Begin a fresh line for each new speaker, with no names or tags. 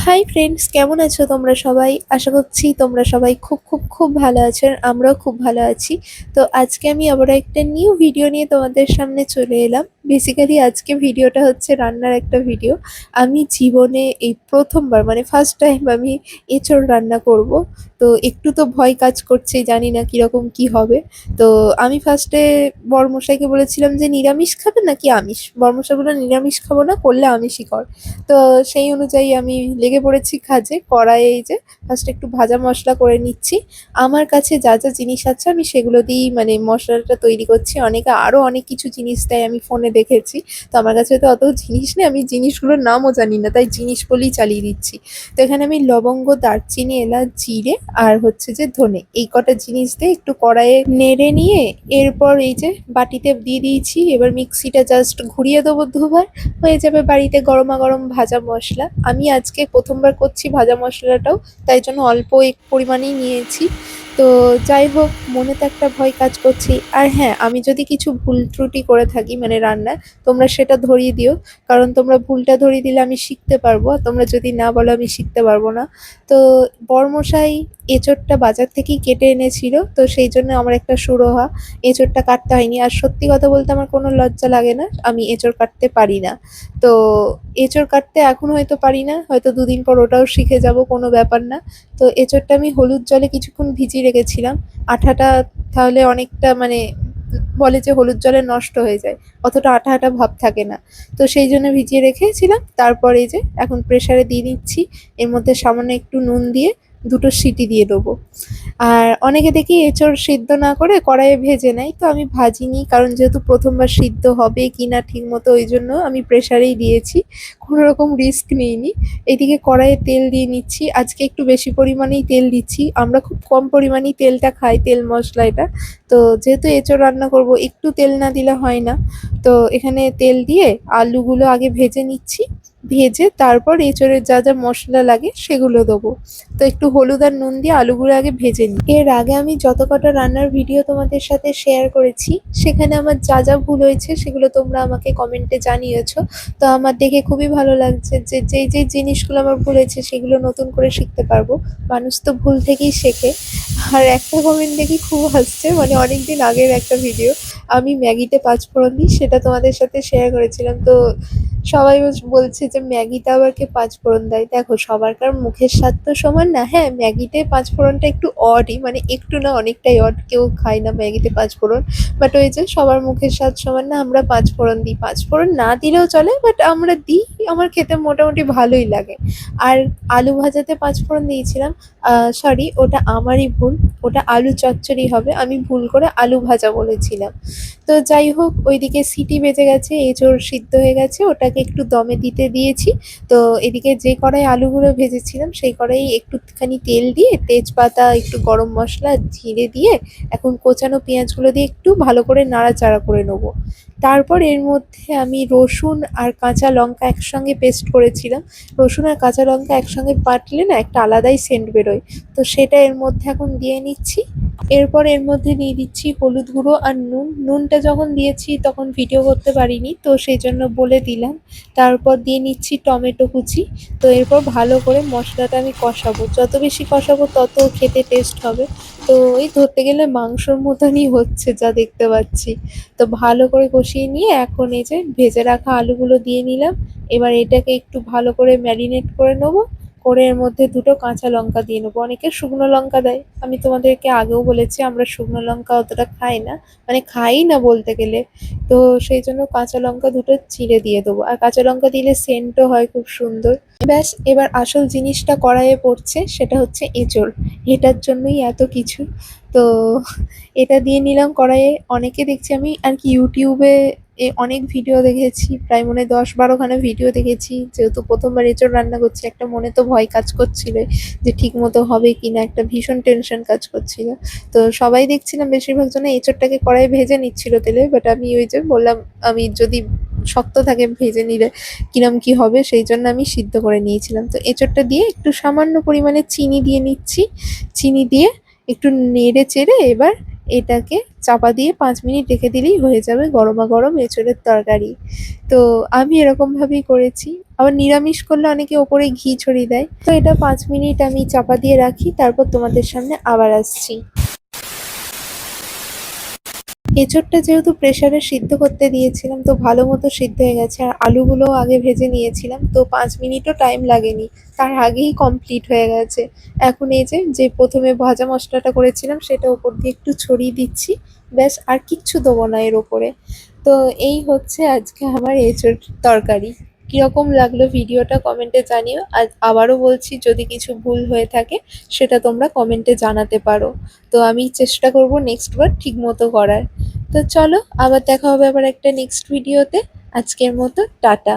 Hi friends, কেমন আছো তোমরা সবাই? আশা করছি তোমরা সবাই খুব খুব খুব ভালো আছো আর আমরাও খুব ভালো আছি। তো আজকে আমি আবার একটা নিউ ভিডিও নিয়ে তোমাদের সামনে চলে এলাম। বেসিক্যালি আজকে ভিডিওটা হচ্ছে রান্নার একটা ভিডিও। আমি জীবনে এই প্রথমবার মানে ফার্স্ট টাইম আমি এঁচোড় রান্না করব। তো একটু তো ভয় কাজ করছে, জানি না কিরকম কি হবে। তো আমি ফার্স্টে বড়মশাইকে বলেছিলাম যে নিরামিষ খাবে নাকি আমিষ। বড়মশাই বললো নিরামিষ খাবো না, করলে আমিষই কর। তো সেই অনুযায়ী আমি লেগে পড়েছি কাজে। কড়াইয়ে এই যে ফার্স্ট একটু ভাজা মশলা করে নিচ্ছি। আমার কাছে যা যা জিনিস আছে আমি সেগুলো দিয়েই মানে মশলাটা তৈরি করছি। অনেকে আরো অনেক কিছু জিনিস দেয়, আমি ফোনে দেখেছি। তো আমার কাছে তো অত জিনিস নেই, আমি জিনিসগুলোর নামও জানি না, তাই জিনিস বলেই চালিয়ে দিচ্ছি। তো এখানে আমি লবঙ্গ, দারচিনি, এলাচ, জিরে আর হচ্ছে যে ধনে, এই কটা জিনিস দিয়ে একটু কড়াইয়ে নেড়ে নিয়ে এরপর এই যে বাটিতে দিয়ে দিয়েছি। এবার মিক্সিটা জাস্ট ঘুরিয়ে দেবো দুবার, হয়ে যাবে বাড়িতে গরমা গরম ভাজা মশলা। আমি আজকে প্রথমবার করছি ভাজা মশলাটাও, তাই জন্য অল্প এক পরিমাণেই নিয়েছি। তো যাই হোক, মনে তো একটা ভয় কাজ করছে। আর হ্যাঁ, আমি যদি কিছু ভুল ত্রুটি করে থাকি মানে রান্নায়, তোমরা সেটা ধরিয়ে দিও। কারণ তোমরা ভুলটা ধরিয়ে দিলে আমি শিখতে পারবো, আর তোমরা যদি না বলো আমি শিখতে পারবো না। তো বড়মশাই এঁচোড়টা বাজার থেকেই কেটে এনেছিল, তো সেই জন্য আমার একটা সুরাহা, এঁচোড়টা কাটতে হয়নি। আর সত্যি কথা বলতে আমার কোনো লজ্জা লাগে না, আমি এঁচোড় কাটতে পারি না। তো এঁচোড় কাটতে এখন হয়তো পারি না, হয়তো দুদিন পর ওটাও শিখে যাব, কোনো ব্যাপার না। তো এঁচোড়টা আমি হলুদ জলে কিছুক্ষণ ভিজিয়ে রেখেছিলাম। আঠাটা তাহলে অনেকটা মানে বলে যে হলুদ জলে নষ্ট হয়ে যায়, অতটা আঠা আঠা ভাব থাকে না। তো সেই জন্য ভিজিয়ে রেখেছিলাম। তারপরে এই যে এখন প্রেসারে দিয়ে নিচ্ছি। এর মধ্যে সামান্য একটু নুন দিয়ে দুটো সিটি দিয়ে দেবো। আর অনেকে দেখি এঁচোড় সিদ্ধ না করে কড়াইয়ে ভেজে নেয়, তো আমি ভাজিনি, কারণ যেহেতু প্রথমবার সিদ্ধ হবে কি না ঠিক মতো, ওই জন্য আমি প্রেসারেই দিয়েছি, কোনো রকম রিস্ক নিইনি। এদিকে কড়াইয়ে তেল দিয়ে নিচ্ছি। আজকে একটু বেশি পরিমাণেই তেল দিচ্ছি, আমরা খুব কম পরিমাণেই তেলটা খাই, তেল মশলা এটা। তো যেহেতু এঁচোড় রান্না করব, একটু তেল না দিলে হয় না। তো এখানে তেল দিয়ে আলুগুলো আগে ভেজে নিচ্ছি। ভেজে তারপর এঁচোড়ের যা যা মশলা লাগে সেগুলো দেবো। তো একটু হলুদ আর নুন দিয়ে আলুগুলো আগে ভেজে নিই। এর আগে আমি যত কটা রান্নার ভিডিও তোমাদের সাথে শেয়ার করেছি, সেখানে আমার যা যা ভুল হয়েছে সেগুলো তোমরা আমাকে কমেন্টে জানিয়েছো। তো আমার দেখে খুবই ভালো লাগছে যে যেই যেই জিনিসগুলো আমার ভুল হয়েছে সেগুলো নতুন করে শিখতে পারবো। মানুষ তো ভুল থেকেই শেখে। আর একটা কমেন্ট দেখি খুব হাসছে, মানে অনেকদিন আগের একটা ভিডিও, আমি ম্যাগিতে পাঁচফোড়ন দিই, সেটা তোমাদের সাথে শেয়ার করেছিলাম। তো সবাই বলছে যে ম্যাগিতে আবার কে পাঁচফোড়ন দেয়। দেখো, সবারকার মুখের স্বাদ তো সমান না। হ্যাঁ, ম্যাগিতে পাঁচফোড়নটা একটু অডই, মানে একটু না অনেকটাই অড, কেউ খায় না ম্যাগিতে পাঁচফোড়ন। বাট ওই যে সবার মুখের স্বাদ সমান না, আমরা পাঁচফোড়ন দিই। পাঁচফোড়ন না দিলেও চলে, বাট আমরা দিই, আমার খেতে মোটামুটি ভালোই লাগে। আর আলু ভাজাতে পাঁচফোড়ন দিয়েছিলাম, সরি ওটা আমারই ভুল, ওটা আলু চচ্চড়ি হবে, আমি ভুল করে আলু ভাজা বলেছিলাম। তো যাই হোক, ওইদিকে সিটি বেজে গেছে, এঁচোড় সিদ্ধ হয়ে গেছে, ওটাকে একটু দমে দিতে দিয়েছি। তো এদিকে যে কড়াই আলুগুলো ভেজেছিলাম সেই কড়াই একটুখানি তেল দিয়ে, তেজপাতা, একটু গরম মশলা, জিরে দিয়ে এখন কোচানো পেঁয়াজগুলো দিয়ে একটু ভালো করে নাড়াচাড়া করে নেবো। তারপর এর মধ্যে আমি রসুন আর কাঁচা লঙ্কা একসঙ্গে পেস্ট করেছিলাম। রসুন আর কাঁচা লঙ্কা একসঙ্গে বাটলে না একটা আলাদাই সেন্ট বেরোয়। তো সেটা এর মধ্যে এখন দিয়ে নিচ্ছি। এরপর এর মধ্যে দিয়ে দিচ্ছি হলুদ গুঁড়ো আর নুন। নুনটা যখন দিয়েছি তখন ভিডিও করতে পারিনি, তো সেই জন্য বলে দিলাম। তারপর দিয়ে নিচ্ছি টমেটো কুচি। তো এরপর ভালো করে মশলাটা আমি কষাবো, যত বেশি কষাবো তত খেতে টেস্ট হবে। তো ওই ধরতে গেলে মাংসর মতনই হচ্ছে যা দেখতে পাচ্ছি। তো ভালো করে কষিয়ে নিয়ে এখন এই যে ভেজে রাখা আলুগুলো দিয়ে নিলাম। এবার এটাকে একটু ভালো করে ম্যারিনেট করে নেবো। করে এর মধ্যে দুটো কাঁচা লঙ্কা দিয়ে নেবো। অনেকে শুকনো লঙ্কা দেয়, আমি তোমাদেরকে আগেও বলেছি আমরা শুকনো লঙ্কা অতটা খাই না, মানে খাই না বলতে গেলে। তো সেই জন্য কাঁচা লঙ্কা দুটো চিড়ে দিয়ে দেবো, আর কাঁচা লঙ্কা দিলে সেন্টও হয় খুব সুন্দর। ব্যাস, এবার আসল জিনিসটা কড়াইয়ে পড়ছে, সেটা হচ্ছে এঁচোড়। এটার জন্যই এত কিছু। তো এটা দিয়ে নিলাম কড়াইয়ে। অনেকে দেখছি আমি আর কি ইউটিউবে অনেক ভিডিও দেখেছি, প্রায় মনে হয় 10-12খানা ভিডিও দেখেছি। যেহেতু প্রথমবার এঁচোড় রান্না করছি, একটা মনে তো ভয় কাজ করছিল যে ঠিক মতো হবে কিনা, একটা ভীষণ টেনশন কাজ করছিল। তো সবাই দেখছিলাম বেশিরভাগ জন এঁচোড়টাকে কড়াইয়ে ভেজে নিচ্ছিল তেলে, বাট আমি ওই যে বললাম, আমি যদি শক্ত থাকে ভেজে নিলে কিরম কি হবে, সেই জন্য আমি সিদ্ধ করে নিয়েছিলাম। তো এঁচোড়টা দিয়ে একটু সামান্য পরিমাণে চিনি দিয়ে নিচ্ছি। চিনি দিয়ে একটু নেড়ে চেড়ে এবার এটাকে চাপা দিয়ে 5 মিনিট রেখে দিলেই হয়ে যাবে গরমা গরম এঁচোড়ের তরকারি। তো আমি এরকমভাবেই করেছি। আবার নিরামিষ করলে অনেকে ওপরে ঘি ছড়িয়ে দেয়। তো এটা 5 মিনিট আমি চাপা দিয়ে রাখি, তারপর তোমাদের সামনে আবার আসছি। এঁচোড়টা যেহেতু প্রেসারে সিদ্ধ করতে দিয়েছিলাম, তো ভালো মতো সিদ্ধ হয়ে গেছে। আর আলুগুলোও আগে ভেজে নিয়েছিলাম, তো 5 মিনিটও টাইম লাগেনি, তার আগেই কমপ্লিট হয়ে গেছে। এখন এই যে প্রথমে ভাজা মশলাটা করেছিলাম সেটা ওপর দিয়ে একটু ছড়িয়ে দিচ্ছি। ব্যাস, আর কিচ্ছু দেবো না এর ওপরে। তো এই হচ্ছে আজকে আমার এঁচোড় তরকারি। কিরকম লাগলো ভিডিওটা কমেন্টে জানিও। আর আবারও বলছি, যদি কিছু ভুল হয়ে থাকে সেটা তোমরা কমেন্টে জানাতে পারো। তো আমি চেষ্টা করব নেক্সট বার ঠিক মতো করার। তো চলো, আবার দেখা হবে আবার একটা নেক্সট ভিডিওতে। আজকের মতো টাটা।